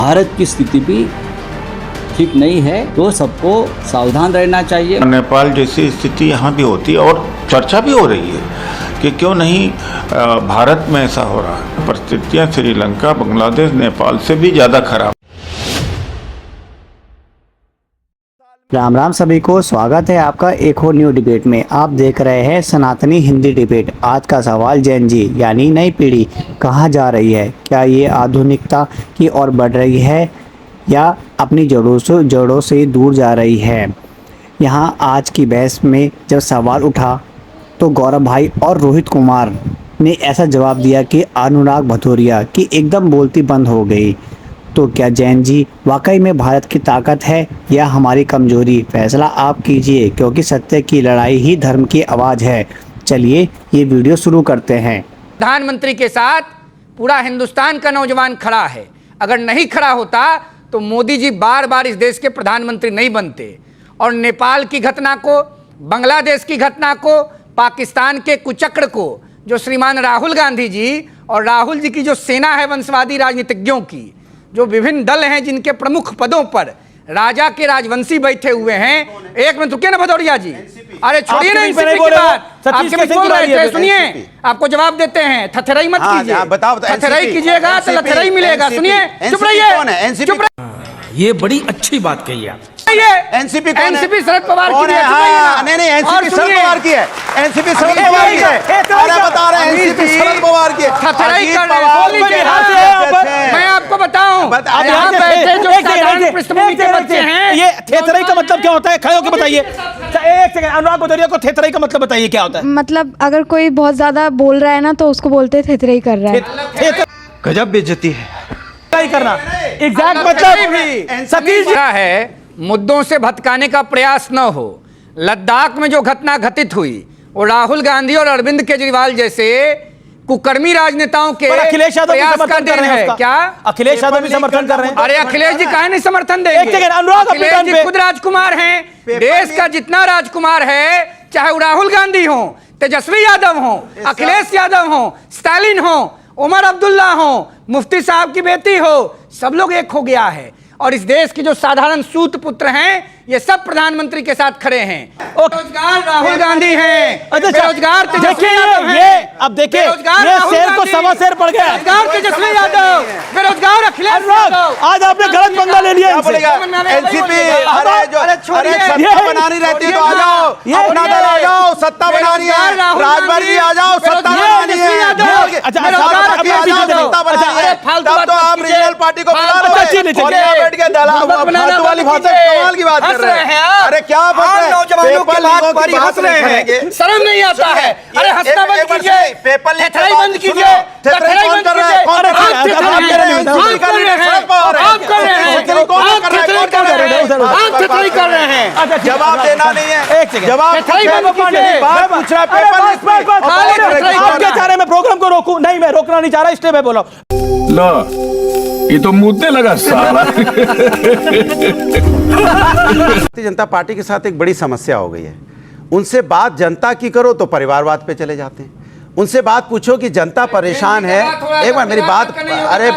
भारत की स्थिति भी ठीक नहीं है, तो सबको सावधान रहना चाहिए। नेपाल जैसी स्थिति यहाँ भी होती है और चर्चा भी हो रही है कि क्यों नहीं भारत में ऐसा हो रहा है। परिस्थितियाँ श्रीलंका, बांग्लादेश, नेपाल से भी ज़्यादा खराब। राम राम सभी को, स्वागत है आपका एक और न्यू डिबेट में। आप देख रहे हैं सनातनी हिंदी डिबेट। आज का सवाल जेन जी यानी नई पीढ़ी कहाँ जा रही है? क्या ये आधुनिकता की ओर बढ़ रही है या अपनी जड़ों से दूर जा रही है? यहाँ आज की बहस में जब सवाल उठा तो गौरव भाई और रोहित कुमार ने ऐसा जवाब दिया कि अनुराग भदौरिया की एकदम बोलती बंद हो गई। तो क्या जैन जी वाकई में भारत की ताकत है या हमारी कमजोरी? फैसला आप कीजिए, क्योंकि सत्य की लड़ाई ही धर्म की आवाज़ है। चलिए ये वीडियो शुरू करते हैं। प्रधानमंत्री के साथ पूरा हिंदुस्तान का नौजवान खड़ा है। अगर नहीं खड़ा होता तो मोदी जी बार बार इस देश के प्रधानमंत्री नहीं बनते। और नेपाल की घटना को, बांग्लादेश की घटना को, पाकिस्तान के कुचक्र को जो श्रीमान राहुल गांधी जी और राहुल जी की जो सेना है वंशवादी राजनीतिज्ञों की, जो विभिन्न दल हैं जिनके प्रमुख पदों पर राजा के राजवंशी बैठे हुए हैं। एक मिनट रुकिए ना भदौरिया जी, अरे छोड़िए ना एनसीपी की बात। आपके बीच बोल रहे थे, सुनिए आपको जवाब देते हैं। थथराई मत कीजिए, थथराई कीजिएगा तो लथराई मिलेगा। सुनिए, चुप रहिए, चुप रहिए। ये बड़ी अच्छी बात कही आप। एनसीपी शरद पवार की है। नहीं, एनसीपी शरद पवार की है। एनसीपी शरद पवार की है। अरे बता रहे हैं एनसीपी शरद पवार की है। थथराई कर रहे हैं। मैं आपको बताऊं, यहाँ बैठे जो साधारण पृष्ठभूमि के बच्चे हैं, ये थेथराई का मतलब क्या होता है? खड़े होकर बताइए। एक सेकंड, अनुराग भदौरिया को थेथराई का मतलब बताइए क्या होता है? मतलब अगर कोई बहुत ज्यादा बोल रहा है ना तो उसको बोलते हैं थेथराई कर रहा है। गजब बेइज्जती है करना एग्जैक्ट मतलब सतीश है। मुद्दों से भटकाने का प्रयास न हो। लद्दाख में जो घटना घटित हुई वो राहुल गांधी और अरविंद केजरीवाल जैसे कुकर्मी राजनेताओं के अखिलेश यादव प्रयास का देन है। क्या अखिलेश यादव भी समर्थन कर रहे हैं? अरे अखिलेश जी काहे नहीं समर्थन देंगे? अखिलेश जी खुद राजकुमार हैं। देश का जितना राजकुमार है, चाहे वो राहुल गांधी हो, तेजस्वी यादव हो, अखिलेश यादव हो, स्टालिन हो, उमर अब्दुल्ला हो, मुफ्ती साहब की बेटी हो, सब लोग एक हो गया है। और इस देश के जो साधारण सूत पुत्र हैं, ये सब प्रधानमंत्री के साथ खड़े हैं। बेरोजगार राहुल गांधी हैं, बेरोजगार तेजस्वी यादव हैं। अब देखिए, ये शेर को सवा शेर पड़ गया। बेरोजगार तेजस्वी यादव, बेरोजगार अखिलेश यादव। आज आपने गलत पंगा ले लिया। एनसीपी सत्ता बनानी रहती है तो आ जाओ, अपना दल आ जाओ, सत्ता बनानी है। राजभर जी आ जाओ, सत्ता बनानी है। तब तो आप रीजनल पार्टी को बुला रहे हैं, बैठ के फालतू वाली भाषा कमाल की बात कर रहे हैं। अरे क्या नौजवानों के बात पर हंस रहे हैं, शर्म नहीं आता है? अरे हंसना बंद कीजिए, थथराई बंद कीजिए, थथराई बंद कीजिए। आप थथराई कर रहे हैं, जवाब देना नहीं है। जवाब पूछ रहा है। आप क्या चाह रहे हैं? मैं प्रोग्राम को रोकूं? नहीं, मैं रोकना नहीं चाह रहा, इसलिए मैं बोला। ये तो मुद्दे लगा साला। भारतीय जनता पार्टी के साथ एक बड़ी समस्या हो गई है। उनसे बात जनता की करो तो परिवारवाद पे चले जाते हैं। उनसे बात पूछो कि जनता परेशान है। एक बार मेरी बात, अरे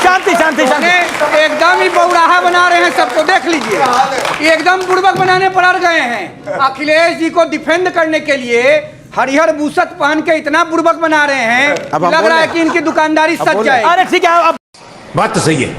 शांति शांति शांति। एकदम ही बौराहा बना रहे हैं, सबको देख लीजिए। एकदम बुड़बक बनाने पर अड़ गए हैं। अखिलेश जी को डिफेंड करने के लिए हरिहर बूसत पहन के इतना बुड़बक बना रहे हैं, लग रहा है कि इनकी दुकानदारी सच जाए। अरे ठीक है, अब बात तो सही है।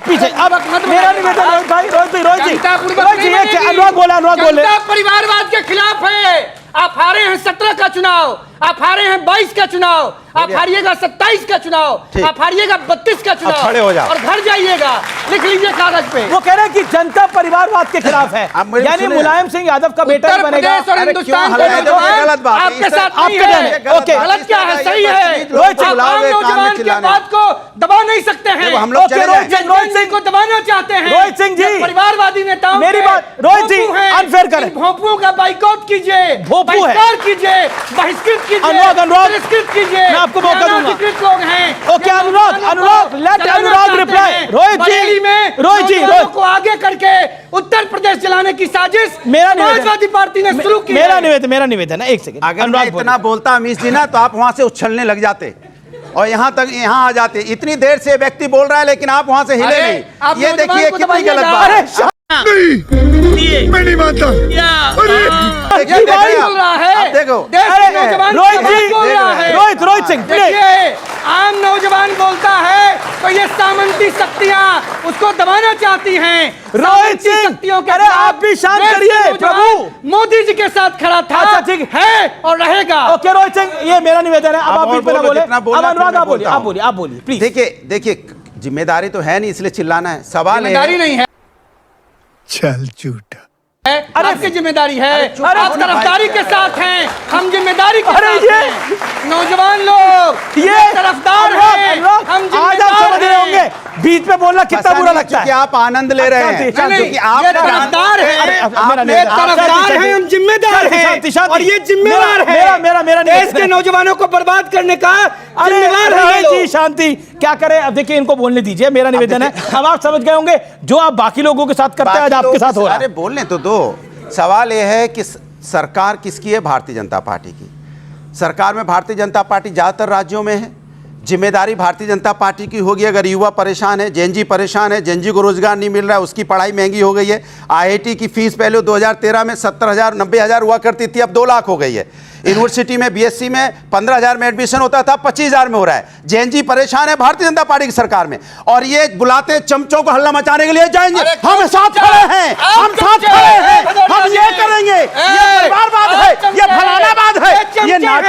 पीछे अब मेरा निवेदन रोहित भाई, रोहित जी, अनुराग बोला, परिवारवाद के खिलाफ है। आप हारे हैं 17 का चुनाव, आप हारे हैं 22 का चुनाव, आप हारिएगा 27 का चुनाव, आप हारिएगा 32 का चुनाव। खड़े हो जाओ और घर जाइएगा, लिख लीजिए कागज पे। वो कह रहे हैं कि जनता परिवारवाद के खिलाफ है, यानी मुलायम सिंह यादव का बेटा बनेगा। और हिंदुस्तान आपके साथ ओके, गलत क्या है? सही है। आम नौजवान की बात को दबा नहीं सकते हैं। रोहित सिंह को दबाना चाहते हैं। रोहित सिंह जी, परिवारवादी नेताओं, मेरी बात, रोहित जी अनफेयर करें। भोंपुओं का बाइकआउट कीजिए, बहिष्कार कीजिए, बहिष्कृत कीजिए, अनुराग कीजिए। मैं आपको मौका दूंगा। लोग हैं। ओके अनुराग, लेट अनुराग रिप्लाई। रोहित जी को आगे करके उत्तर प्रदेश चलाने की साजिश समाजवादी पार्टी ने शुरू की। मेरा निवेदन है, एक सेकंड। अगर मैं इतना बोलता अमीश जी ना तो आप वहां से उछलने लग जाते। और यहाँ आ जाते। इतनी देर से व्यक्ति बोल रहा है लेकिन आप वहां से हिले अरे, नहीं। आप ये नौजवान देखिए को कितनी दबाइएगा। गलत बात है। मैं नहीं मानता देखिए, ये देखिए भाई आप। बोल रहा है आप देखो। देश के अरे, नौजवान रोहित की जी, बात बोल रहा है। रोहित सिंह देखिए आम नौजवान बोलता है तो ये सामंती शक्तियां उसको दबाना चाहती हैं। रोहित सामंती सिंह, शक्तियों के अरे खिलाफ आप भी शांत देश का करिए, नौजवान प्रभु। मोदी जी के साथ खड़ा था। अच्छा, ठीक है और रहेगा। ओके रोहित सिंह, ये मेरा निवेदन है। अब आप और बीच में ना बोलो, बोले। जितना अब बोलना है, अनुराग फिर आप मैं बोलिए, बोलता आप बोलिए प्लीज। देखिए जिम्मेदारी तो है नहीं इसलिए चिल्लाना है। सवाल जिम्मेदारी है नहीं है चल झूठा आपकी जिम्मेदारी है। चुप आप रहो ना तरफदारी भाई। के साथ हैं, हम जिम्मेदारी के अरे साथ ये- हैं। नौजवान लोग ये तरफदार हैं, हम आज आप जिम्मेदार समझ रहे होंगे हैं। बीच में बोलना कितना बुरा लगता क्योंकि है। आप आनंद ले रहे हैं। शांति, शांति। क्योंकि आप ये तरफदार हैं, आपने- ये तरफदार हैं, हम जिम्मेदार शांति, हैं शांति, शांति। और ये जिम्मेदार मेरा है देश निवेदन के है। नौजवानों को बर्बाद करने का अरे जिम्मेदार है ये रोहित जी लोग। शांति, क्या करें। अब देखिए इनको बोलने दीजिए, मेरा निवेदन है। अब आप समझ गए होंगे जो आप बाकी लोगों के साथ करते हैं आज बाकी आपके लोग साथ हो रहा अरे है। बोलने तो दो। सवाल यह है कि सरकार किसकी है? भारतीय जनता पार्टी की। सरकार में भारतीय जनता पार्टी ज़्यादातर राज्यों में है। जिम्मेदारी भारतीय जनता पार्टी की होगी। अगर युवा परेशान है, जेनजी परेशान है, जेनजी को रोजगार नहीं मिल रहा है, उसकी पढ़ाई महंगी हो गई है। आईआईटी की फीस पहले 2013 में 70,000 90,000 हुआ करती थी, अब 2 लाख हो गई है। यूनिवर्सिटी में बीएससी में 15,000 में एडमिशन होता था, 25,000 में हो रहा है। जेएनजी परेशान है भारतीय जनता पार्टी की सरकार में, और ये बुलाते चमचों को हल्ला मचाने के लिए जाएंगे। हम साथ खड़े हैं, हम साथ खड़े हैं, हम ये करेंगे, ये परिवारवाद है, ये फलानावाद है, ये नाटक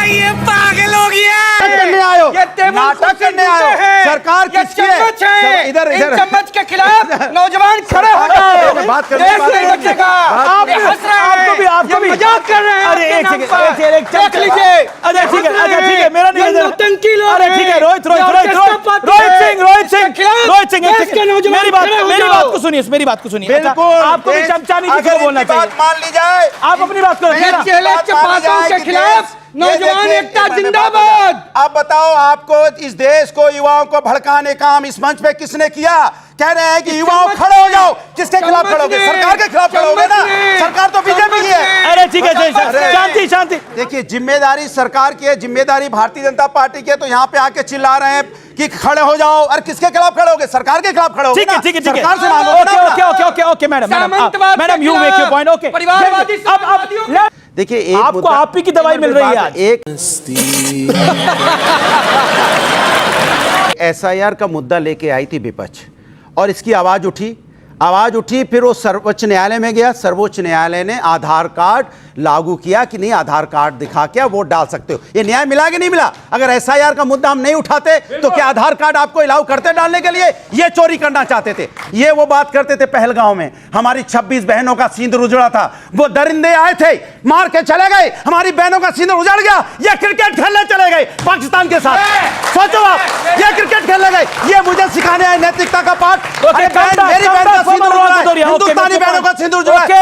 ये पागल हो गया करने आयो, ये टेबल नाटक कुर्सी करने जूते आयो। हैं। सरकार ये किसकी है? चम्मच है। इधर इन इधर चम्मच के खिलाफ नौजवान खड़े हो जाओ। बात करने देश बात नहीं करने- बचेगा। बात ये हंस रहे हैं, आपको भी ये मजाक कर रहे हैं अरे आपके एक नाम सेकंड, पर। देख लीजिए अच्छा ठीक है, अच्छा ठीक है, मेरा ये निवेदन। नौटंकी लोग अरे हैं। ठीक है, रोहित ये ऑर्केस्ट्रा पार्टी है। इसके खिलाफ एक देश के सेकंड, नौजवान मेरी खड़े हो बात जाओ। को सुनिए, मेरी बात को सुनिए। बिल्कुल। अच्छा, आपको भी चमचा नहीं किसी को बोलना अगर इनकी चाहिए। बात मान ली जाए, आप अपनी बात को ये रखिए ना। चेले चपाटों के खिलाफ नौजवान एकता जिंदाबाद। आप बताओ, आपको इस देश को, युवाओं को भड़काने काम इस मंच पे किसने किया? कह रहे हैं कि युवाओं खड़े हो जाओ। किसके खिलाफ खड़े होगे? सरकार के खिलाफ खड़े होगे ना। सरकार तो बीजेपी की है। अरे ठीक है, अरे। शांति शांति। देखिए, जिम्मेदारी सरकार की है, जिम्मेदारी भारतीय जनता पार्टी की है, तो यहाँ पे आके चिल्ला रहे हैं कि खड़े हो जाओ। और किसके खिलाफ खड़े होगे? सरकार के खिलाफ खड़े होगे ठीक है ना। ठीक है ठीक है। सरकार से मांगो okay okay okay okay okay madam सामंतवाद मैडम के यू मेक योर खिलाफ, पॉइंट। ओके परिवारवादी अब देखिए, एक आपको मुद्दा- आप ही की दवाई मिल रही है आज। एक एसआईआर का मुद्दा लेके आई थी विपक्ष, और इसकी आवाज उठी, फिर वो सर्वोच्च न्यायालय में गया। सर्वोच्च न्यायालय ने आधार कार्ड लागू किया कि नहीं, आधार कार्ड दिखा के वोट डाल सकते हो। ये न्याय मिला कि नहीं मिला? अगर एसआईआर का मुद्दा हम नहीं उठाते तो क्या आधार कार्ड आपको अलाउ करते डालने के लिए? ये चोरी करना चाहते थे। ये वो बात करते थे पहलगांव में, हमारी 26 बहनों का सिंदूर उजड़ा था, वो दरिंदे आए थे, मार के चले गए, हमारी बहनों का सिंदूर उजड़ गया। ये क्रिकेट खेलने चले गए पाकिस्तान के साथ। सोचो आप, ये क्रिकेट खेलने गए, ये मुझे सिखाने आए नैतिकता का पाठ। अरे बहन, मेरी बहन का सिंदूर उजड़ा है, हिंदुस्तानी बहनों का सिंदूर उजड़ा है।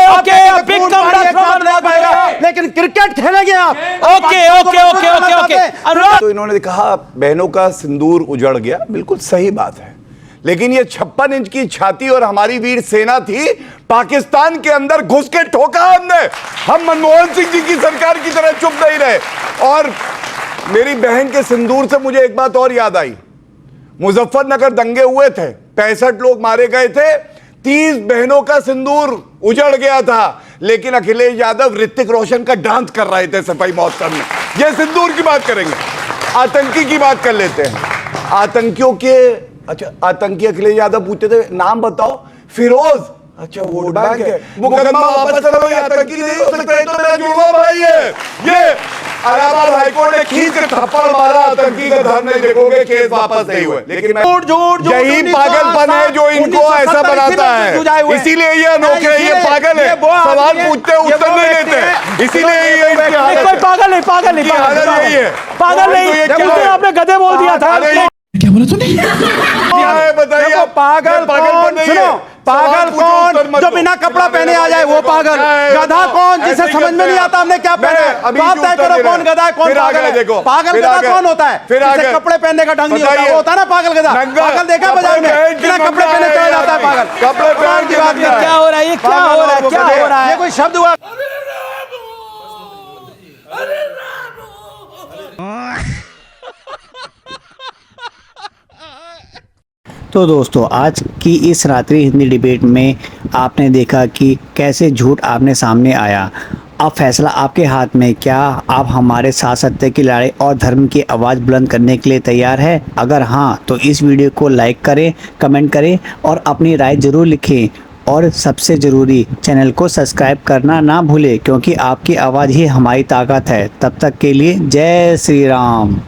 लेकिन क्रिकेट खेलेंगे आप। तो इन्होंने कहा बहनों का सिंदूर उजड़ गया, बिल्कुल सही बात है। लेकिन ये 56 इंच की छाती और हमारी वीर सेना थी, पाकिस्तान के अंदर घुस के ठोका हमने। हम मनमोहन सिंह जी की सरकार की तरह चुप नहीं रहे। और मेरी बहन के सिंदूर से मुझे एक बात और याद आई। मुजफ्फरनगर दंगे हुए थे, 65 लोग मारे गए थे, 30 बहनों का सिंदूर उजड़ गया था, लेकिन अखिलेश यादव ऋतिक रोशन का डांस कर रहे थे सफाई महोत्सव में। ये सिंदूर की बात करेंगे, आतंकी की बात कर लेते हैं। आतंकियों के, अच्छा आतंकी अखिलेश यादव पूछते थे नाम बताओ, फिरोज, अच्छा वोट बैंक है, मुकदमा वापस करो, ये आतंकी नहीं हो सकता, ये तो मेरा जुड़वा भाई है। ये इलाहाबाद हाईकोर्ट ने खींच के थप्पड़ मारा, आतंकी का धर्म नहीं देखोगे, केस वापस नहीं हुए। लेकिन यही पागलपन है जो इनको ऐसा बनाता है। इसीलिए ये अनोखे, ये पागल है, सवाल पूछते उत्तर नहीं देते, इसीलिए ये कोई पागल नहीं, पागल नहीं, यही है। पागल नहीं। जब आपने गधे बोल दिया था, बताइए, पागल कौन? सुनो, पागल कौन जो बिना कपड़ा पहने आ जाए वो पागल? गधा कौन जिसे समझ में नहीं आता हमने क्या पहना है? आप तय करो कौन गधा है, कौन पागल है? पागल गधा कौन होता है? जिसे कपड़े पहनने का ढंग नहीं होता, वो होता है ना पागल गधा। पागल देखा बाजार में, बिना कपड़े पहने चला जाता है पागल। कपड़े पहन की बात नहीं। क्या हो रहा है? ये क्या हो रहा है? क्या हो रहा है? ये कोई शब्द हुआ? तो दोस्तों आज की इस रात्रि हिंदी डिबेट में आपने देखा कि कैसे झूठ आपने सामने आया। अब फैसला आपके हाथ में, क्या आप हमारे साथ सत्य की लड़ाई और धर्म की आवाज़ बुलंद करने के लिए तैयार है? अगर हाँ तो इस वीडियो को लाइक करें, कमेंट करें और अपनी राय ज़रूर लिखें। और सबसे ज़रूरी चैनल को सब्सक्राइब करना ना भूलें, क्योंकि आपकी आवाज़ ही हमारी ताकत है। तब तक के लिए जय श्री राम।